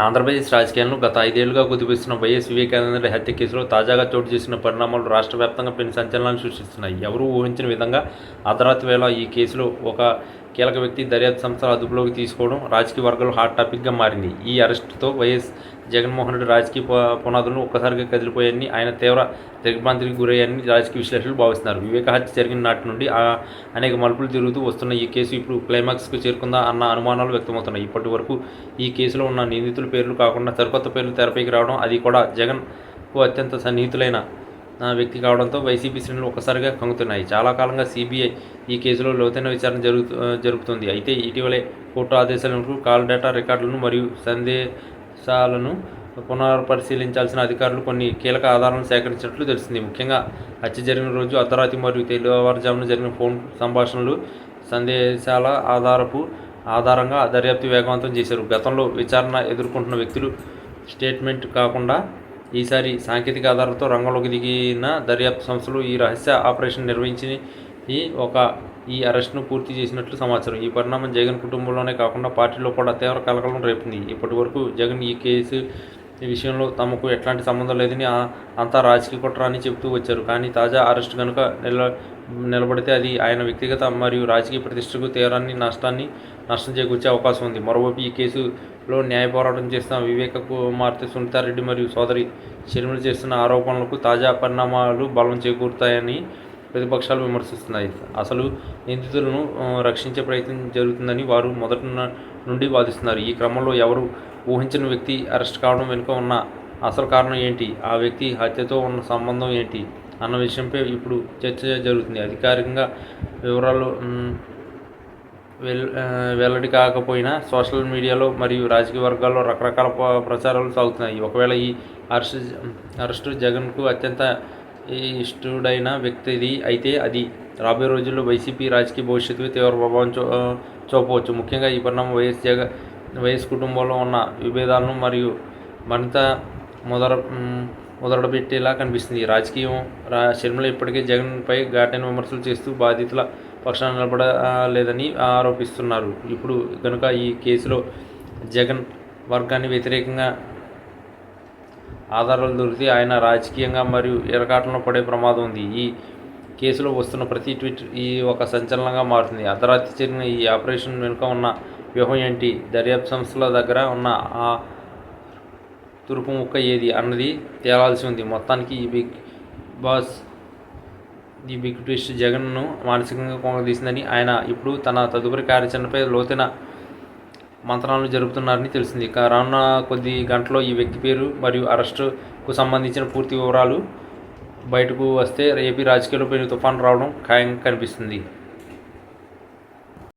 ఆంధ్రప్రదేశ్ రాజకీయాలను గత 5 ఏళ్లుగా కుదిపిస్తున్న వైఎస్ వివేకానంద హత్య కేసులో తాజాగా చోటు చేసుకున్న పరిణామాలు రాష్ట్ర వ్యాప్తంగా పెను సంచలనాలు సృష్టిస్తున్నాయి. ఎవరూ ఊహించని విధంగా అర్ధరాత్రి వేళ ఈ కేసులో ఒక కీలక వ్యక్తి దర్యాప్తు సంస్థల అదుపులోకి తీసుకోవడం రాజకీయ వర్గాల్లో హాట్ టాపిక్గా మారింది. ఈ అరెస్టుతో వైఎస్ జగన్మోహన్ రెడ్డి రాజకీయ పునాదులను ఒక్కసారిగా కదిలిపోయాయని, ఆయన తీవ్ర దిగ్భ్రాంతికి గురయ్యాయని రాజకీయ విశ్లేషకులు భావిస్తున్నారు. వివేక హత్య జరిగిన నాటి నుండి అనేక మలుపులు తిరుగుతూ వస్తున్న ఈ కేసు ఇప్పుడు క్లైమాక్స్కు చేరుకుందా అన్న అనుమానాలు వ్యక్తమవుతున్నాయి. ఇప్పటి వరకు ఈ కేసులో ఉన్న నిందితుల పేర్లు కాకుండా సరికొత్త పేర్లు తెరపైకి రావడం, అది కూడా జగన్కు అత్యంత సన్నిహితులైన వ్యక్తి కావడంతో వైసీపీ శ్రేణులు ఒక్కసారిగా కంగుతున్నాయి. చాలా కాలంగా సిబిఐ ఈ కేసులో లోతైన విచారణ జరుపుతుంది. అయితే ఇటీవలే కోర్టు ఆదేశాలకు కాల్ డేటా రికార్డులను మరియు సందేశాలను పునఃపరిశీలించాల్సిన అధికారులు కొన్ని కీలక ఆధారాలను సేకరించినట్లు తెలిసింది. ముఖ్యంగా హత్య జరిగిన రోజు అర్ధరాత్రి మరియు తెల్లవారుజామున జరిగిన ఫోన్ సంభాషణలు, సందేశాల ఆధారంగా దర్యాప్తు వేగవంతం చేశారు. గతంలో విచారణ ఎదుర్కొంటున్న వ్యక్తులు స్టేట్మెంట్ కాకుండా ఈసారి సాంకేతిక ఆధారాలతో రంగంలోకి దిగిన దర్యాప్తు సంస్థలు ఈ రహస్య ఆపరేషన్ నిర్వహించి ఈ అరెస్టును పూర్తి చేసినట్లు సమాచారం. ఈ పరిణామం జగన్ కుటుంబంలోనే కాకుండా పార్టీలో కూడా తీవ్ర కలకలం రేపింది. ఇప్పటి వరకు జగన్ ఈ కేసు విషయంలో తమకు ఎట్లాంటి సంబంధం లేదని, అంతా రాజకీయ కుట్ర అని చెబుతూ వచ్చారు. కానీ తాజా అరెస్టు కనుక నిలబడితే అది ఆయన వ్యక్తిగత మరియు రాజకీయ ప్రతిష్టకు తీవ్రాన్ని నష్టం చేకూర్చే అవకాశం ఉంది. మరోవైపు ఈ కేసులో న్యాయ పోరాటం చేస్తున్న వివేక కుమార్తె సునీతారెడ్డి మరియు సోదరి షర్మిల చేస్తున్న ఆరోపణలకు తాజా పరిణామాలు బలం చేకూరుతాయని ప్రతిపక్షాలు విమర్శిస్తున్నాయి. అసలు నిందితులను రక్షించే ప్రయత్నం జరుగుతుందని వారు మొదటి నుండి వాదిస్తున్నారు. ఈ క్రమంలో ఎవరు ఊహించిన వ్యక్తి అరెస్ట్ కావడం వెనుక ఉన్న అసలు కారణం ఏంటి, ఆ వ్యక్తి హత్యతో ఉన్న సంబంధం ఏంటి అన్న విషయంపై ఇప్పుడు చర్చ జరుగుతుంది. అధికారికంగా వివరాలు వెల్లడి కాకపోయినా సోషల్ మీడియాలో మరియు రాజకీయ వర్గాల్లో రకరకాల ప్రచారాలు సాగుతున్నాయి. ఒకవేళ ఈ అరెస్టు జగన్కు అత్యంత ఇష్టడైన వ్యక్తిది అయితే అది రాబోయే రోజుల్లో వైసీపీ రాజకీయ భవిష్యత్తుపై తీవ్ర ప్రభావం చూపవచ్చు. ముఖ్యంగా ఈ పరిణామం వైఎస్ కుటుంబంలో ఉన్న విభేదాలను మరియు మరింత ముదరబెట్టేలా కనిపిస్తుంది. షర్మిల ఇప్పటికే జగన్పై ఘాటైన విమర్శలు చేస్తూ బాధితుల పక్షాన నిలబడలేదని ఆరోపిస్తున్నారు. ఇప్పుడు కనుక ఈ కేసులో జగన్ వర్గాన్ని వ్యతిరేకంగా ఆధారాలు దొరికితే ఆయన రాజకీయంగా మరియు ఇరకాటంలో పడే ప్రమాదం ఉంది. ఈ కేసులో వస్తున్న ప్రతి ట్వీట్ ఒక సంచలనంగా మారుతుంది. అర్ధరాత్రి జరిగిన ఈ ఆపరేషన్ వెనుక ఉన్న వ్యూహం ఏంటి, దర్యాప్తు సంస్థల దగ్గర ఉన్న ఆ తురుపు ముక్క ఏది అన్నది తేలాల్సి ఉంది. మొత్తానికి ఈ బిగ్ ట్విస్ట్ జగన్ను మానసికంగా కొంగదీసిందని, ఆయన ఇప్పుడు తన తదుపరి కార్యాచరణపై లోతైన మంత్రాలను జరుపుతున్నారని తెలిసింది. రానున్న కొద్ది గంటల్లో ఈ వ్యక్తి పేరు మరియు అరెస్టుకు సంబంధించిన పూర్తి వివరాలు బయటకు వస్తే ఏపీ రాజకీయాల్లో పెను తుఫాను రావడం ఖాయంగా కనిపిస్తుంది.